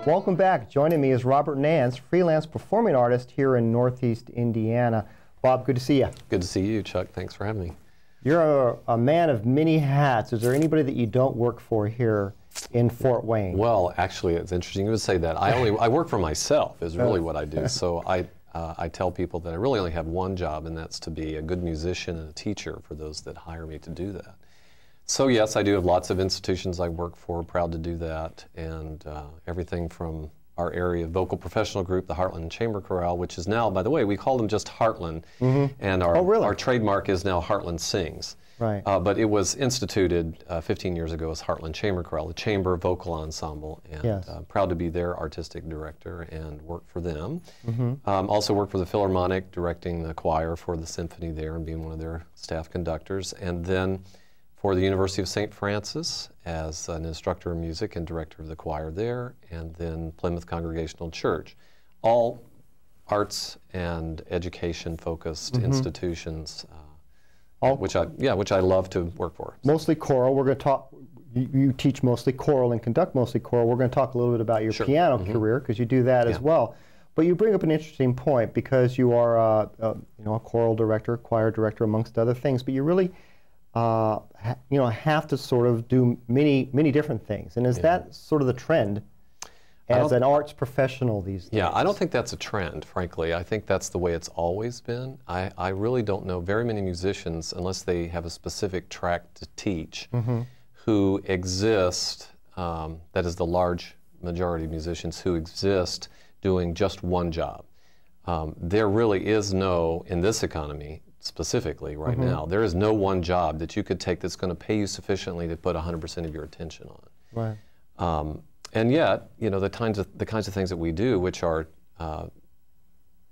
Welcome back. Joining me is Robert Nance, freelance performing artist here in Northeast Indiana. Bob, good to see you. Good to see you, Chuck. Thanks for having me. You're a man of many hats. Is there anybody that you don't work for here in Fort Wayne? Well, actually, it's interesting you would say that. I work for myself is really what I do. So I tell people that I really only have one job, and that's to be a good musician and a teacher for those that hire me to do that. So yes, I do have lots of institutions I work for, proud to do that, and everything from our area vocal professional group, the Heartland Chamber Chorale, which is now, by the way, we call them just Heartland, and our trademark is now Heartland Sings. Right. But it was instituted 15 years ago as Heartland Chamber Chorale, the chamber vocal ensemble, and yes. Proud to be their artistic director and work for them. Also work for the Philharmonic, directing the choir for the symphony there and being one of their staff conductors, and then for the University of St. Francis as an instructor of music and director of the choir there, and then Plymouth Congregational Church. All arts and education-focused institutions, which I love to work for. Mostly choral. We're going to talk. You teach mostly choral and conduct mostly choral. We're going to talk a little bit about your piano career, because you do that as well. But you bring up an interesting point, because you are a choral director, choir director, amongst other things. But you really have to sort of do many different things. And is that sort of the trend as an arts professional these days? Yeah, I don't think that's a trend, frankly. I think that's the way it's always been. I really don't know very many musicians, unless they have a specific track to teach, who exist, that is the large majority of musicians who exist doing just one job. There really is no, in this economy, specifically right now, there is no one job that you could take that's going to pay you sufficiently to put 100% of your attention on. Right. And yet, the kinds of things that we do, which are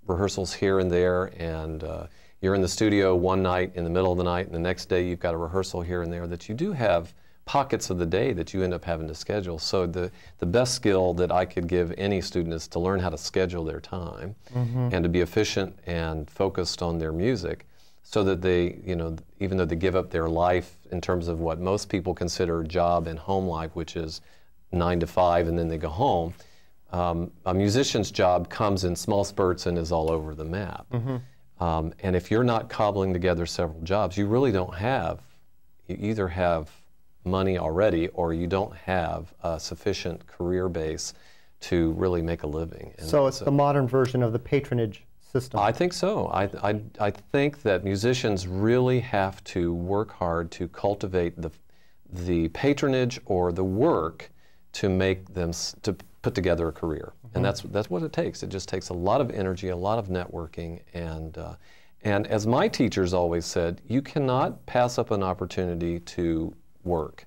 rehearsals here and there, and you're in the studio one night in the middle of the night, and the next day you've got a rehearsal here and there, that you do have pockets of the day that you end up having to schedule. So the best skill that I could give any student is to learn how to schedule their time and to be efficient and focused on their music, so that they, even though they give up their life in terms of what most people consider job and home life, which is 9 to 5 and then they go home, a musician's job comes in small spurts and is all over the map. And if you're not cobbling together several jobs, you really don't have, you either have money already or you don't have a sufficient career base to really make a living. And so it's the modern version of the patronage system. I think so. I think that musicians really have to work hard to cultivate the patronage or the work to make them, to put together a career. And that's what it takes. It just takes a lot of energy, a lot of networking, and as my teachers always said, you cannot pass up an opportunity to work.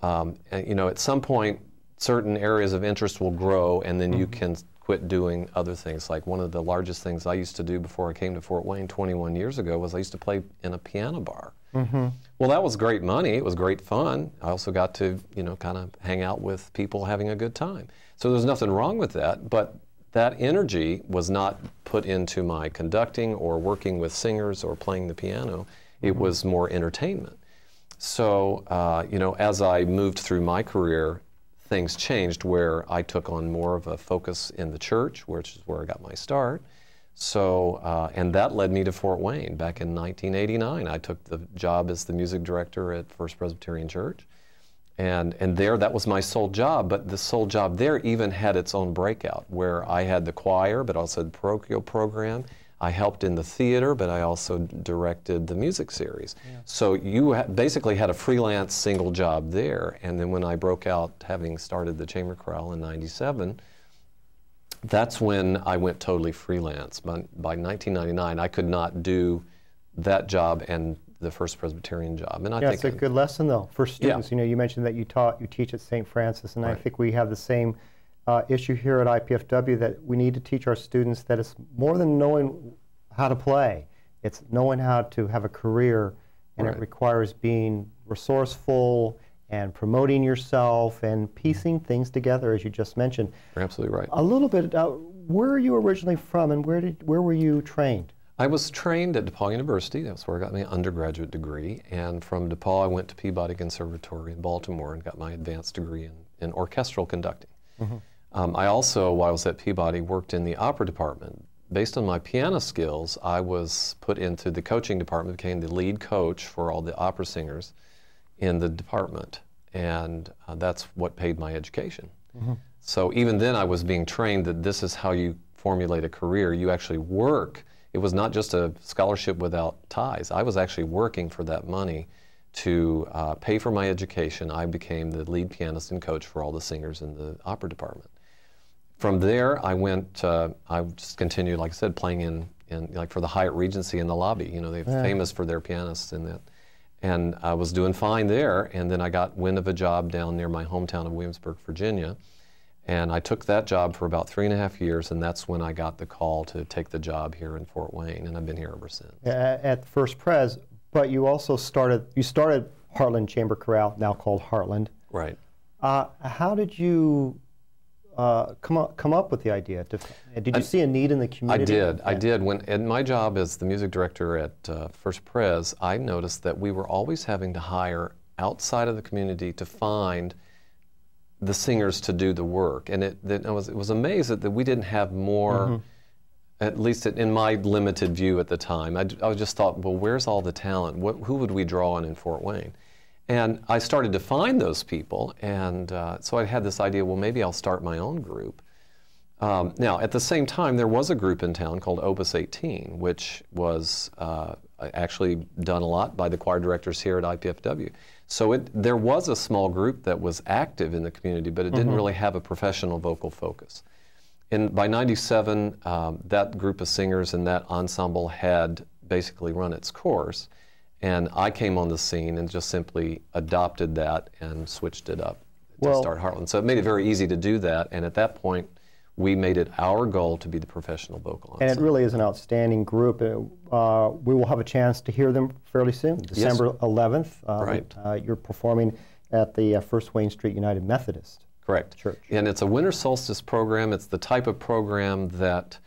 At some point, certain areas of interest will grow, and then you can quit doing other things. Like one of the largest things I used to do before I came to Fort Wayne 21 years ago was I used to play in a piano bar. Well, that was great money. It was great fun. I also got to, kind of hang out with people having a good time. So there's nothing wrong with that, but that energy was not put into my conducting or working with singers or playing the piano. It was more entertainment. So, as I moved through my career, things changed where I took on more of a focus in the church, which is where I got my start. So, and that led me to Fort Wayne. Back in 1989, I took the job as the music director at First Presbyterian Church. And there, that was my sole job, but the sole job there even had its own breakout, where I had the choir, but also the parochial program. I helped in the theater, but I also directed the music series. So you basically had a freelance single job there. And then when I broke out, having started the Chamber Chorale in '97, that's when I went totally freelance. By 1999, I could not do that job and the First Presbyterian job. And I think it's a good lesson, though, for students. You mentioned that you teach at St. Francis, and I think we have the same issue here at IPFW, that we need to teach our students that it's more than knowing how to play. It's knowing how to have a career, and it requires being resourceful and promoting yourself and piecing things together, as you just mentioned. You're absolutely right. A little bit, where are you originally from, and where were you trained? I was trained at DePaul University. That's where I got my undergraduate degree. And from DePaul, I went to Peabody Conservatory in Baltimore and got my advanced degree in orchestral conducting. I also, while I was at Peabody, worked in the opera department. Based on my piano skills, I was put into the coaching department, became the lead coach for all the opera singers in the department. And that's what paid my education. So even then I was being trained that this is how you formulate a career. You actually work. It was not just a scholarship without ties. I was actually working for that money to pay for my education. I became the lead pianist and coach for all the singers in the opera department. From there, I went, I just continued, like I said, playing in like for the Hyatt Regency in the lobby. You know, they're famous for their pianists in that. And I was doing fine there, and then I got wind of a job down near my hometown of Williamsburg, Virginia. And I took that job for about 3.5 years, and that's when I got the call to take the job here in Fort Wayne, and I've been here ever since. At First Pres, but you also started Heartland Chamber Chorale, now called Heartland. Right. How did you come up with the idea? Did you see a need in the community? I did. When in my job as the music director at First Pres, I noticed that we were always having to hire outside of the community to find the singers to do the work, and it was amazed that we didn't have more. At least in my limited view at the time, I just thought, well, where's all the talent? Who would we draw on in Fort Wayne? And I started to find those people, and so I had this idea, well, maybe I'll start my own group. Now, at the same time, there was a group in town called Opus 18, which was actually done a lot by the choir directors here at IPFW. So there was a small group that was active in the community, but it didn't really have a professional vocal focus. And by '97, that group of singers and that ensemble had basically run its course. And I came on the scene and just simply adopted that and switched it up to start Heartland. So it made it very easy to do that. And at that point, we made it our goal to be the professional vocal ensemble. And it really is an outstanding group. We will have a chance to hear them fairly soon, December 11th. Right. You're performing at the First Wayne Street United Methodist. Correct. Church. And it's a winter solstice program. It's the type of program that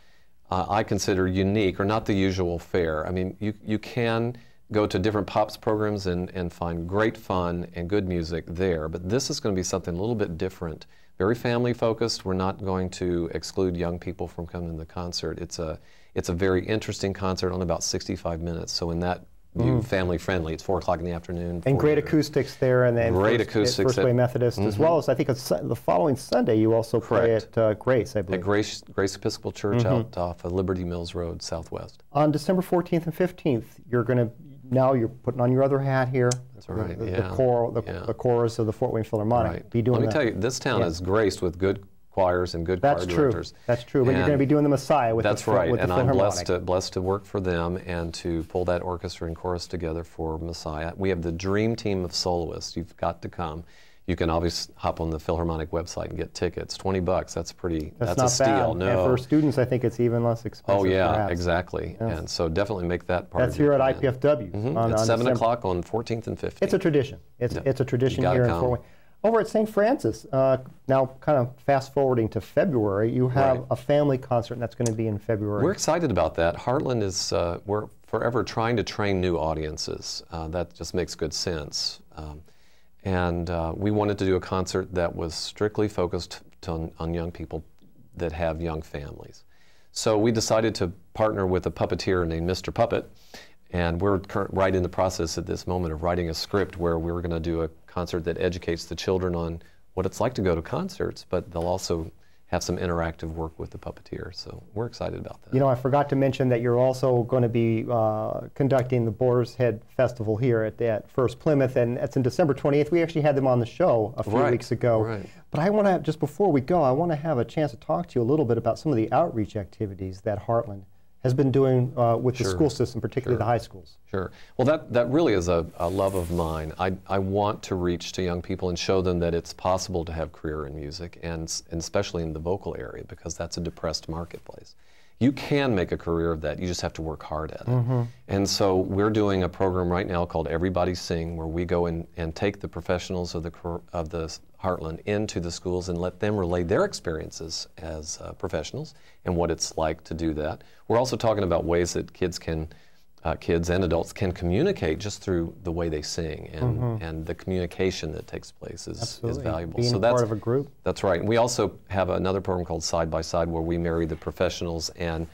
I consider unique, or not the usual fare. I mean, you can go to different pops programs and find great fun and good music there, but this is going to be something a little bit different. Very family focused. We're not going to exclude young people from coming to the concert. It's a very interesting concert on about 65 minutes. So in that view, family friendly. It's 4 o'clock in the afternoon. And great acoustics there, and then great acoustics First Wayne Methodist, as well as I think the following Sunday you also play at Grace, I believe. At Grace Episcopal Church out off of Liberty Mills Road Southwest. On December 14th and 15th, you're putting on your other hat here. That's right. The chorus of the Fort Wayne Philharmonic. Right. Let me tell you, this town is graced with good choirs and good choir directors. That's true. But you're going to be doing the Messiah with the Philharmonic. That's right. And I'm blessed to work for them and to pull that orchestra and chorus together for Messiah. We have the dream team of soloists. You've got to come. You can always hop on the Philharmonic website and get tickets. $20. That's a steal. No. And for students, I think it's even less expensive. Oh yeah, perhaps. Exactly. Yes. And so definitely make that part. That's here at IPFW. On 7 o'clock on 14th and 15th. It's a tradition. It's a tradition here in Fort Wayne. Over at St. Francis, now kind of fast forwarding to February, you have a family concert, and that's going to be in February. We're excited about that. Heartland is, we're forever trying to train new audiences. That just makes good sense. And we wanted to do a concert that was strictly focused on young people that have young families. So we decided to partner with a puppeteer named Mr. Puppet, and we're right in the process at this moment of writing a script where we were going to do a concert that educates the children on what it's like to go to concerts, but they'll also have some interactive work with the puppeteer. So we're excited about that. You know, I forgot to mention that you're also going to be conducting the Boar's Head Festival here at First Plymouth, and that's in December 28th. We actually had them on the show a few weeks ago. Right. But I want to, just before we go, I want to have a chance to talk to you a little bit about some of the outreach activities that Heartland has been doing with the school system, particularly the high schools. Sure. Well, that really is a love of mine. I want to reach to young people and show them that it's possible to have a career in music, and especially in the vocal area, because that's a depressed marketplace. You can make a career of that. You just have to work hard at it. And so we're doing a program right now called Everybody Sing, where we go in and take the professionals of the Heartland into the schools and let them relay their experiences as professionals and what it's like to do that. We're also talking about ways that kids and adults can communicate just through the way they sing, and the communication that takes place is valuable. Being part of a group. That's right. And we also have another program called Side by Side, where we marry the professionals and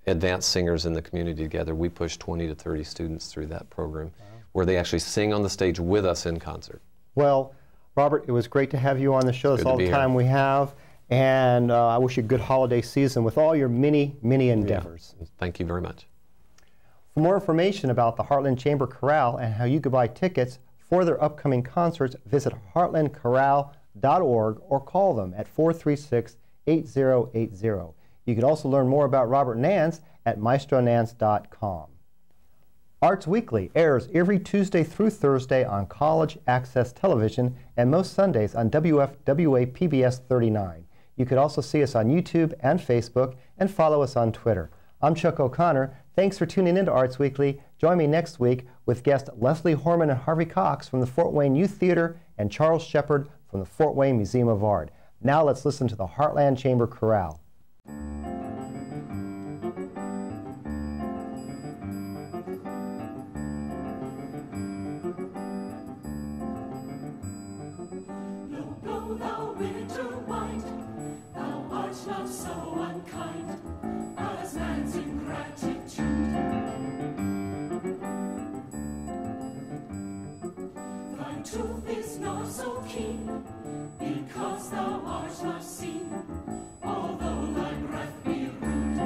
advanced singers in the community together. We push 20 to 30 students through that program, where they actually sing on the stage with us in concert. Well, Robert, it was great to have you on the show. That's all the time we have. And I wish you a good holiday season with all your many, many endeavors. Yeah. Thank you very much. For more information about the Heartland Chamber Chorale and how you can buy tickets for their upcoming concerts, visit heartlandchorale.org or call them at 436-8080. You can also learn more about Robert Nance at maestronance.com. Arts Weekly airs every Tuesday through Thursday on College Access Television and most Sundays on WFWA PBS 39. You can also see us on YouTube and Facebook and follow us on Twitter. I'm Chuck O'Connor. Thanks for tuning in to Arts Weekly. Join me next week with guests Leslie Horman and Harvey Cox from the Fort Wayne Youth Theater and Charles Shepard from the Fort Wayne Museum of Art. Now let's listen to the Heartland Chamber Chorale. Blow thou winter white, thou art not so unkind as man's ingratitude. Thy truth is not so keen, because thou art not seen, although thy breath be rude.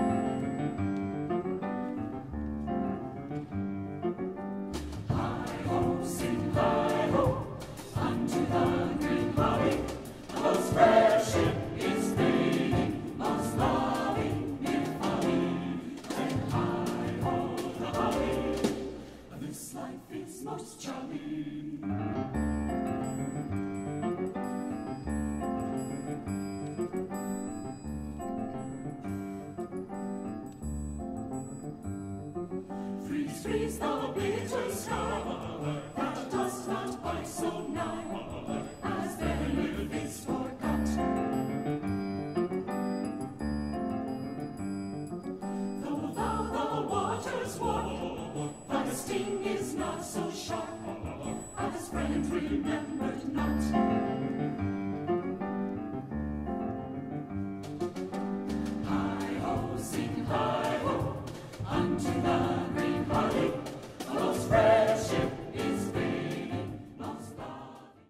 Hi-ho, sing hi-ho, unto the green valley, whose fair ship is fading, most loving near folly. And hi-ho, the holly, this life is most jolly. Freeze, freeze, thou bitter sky,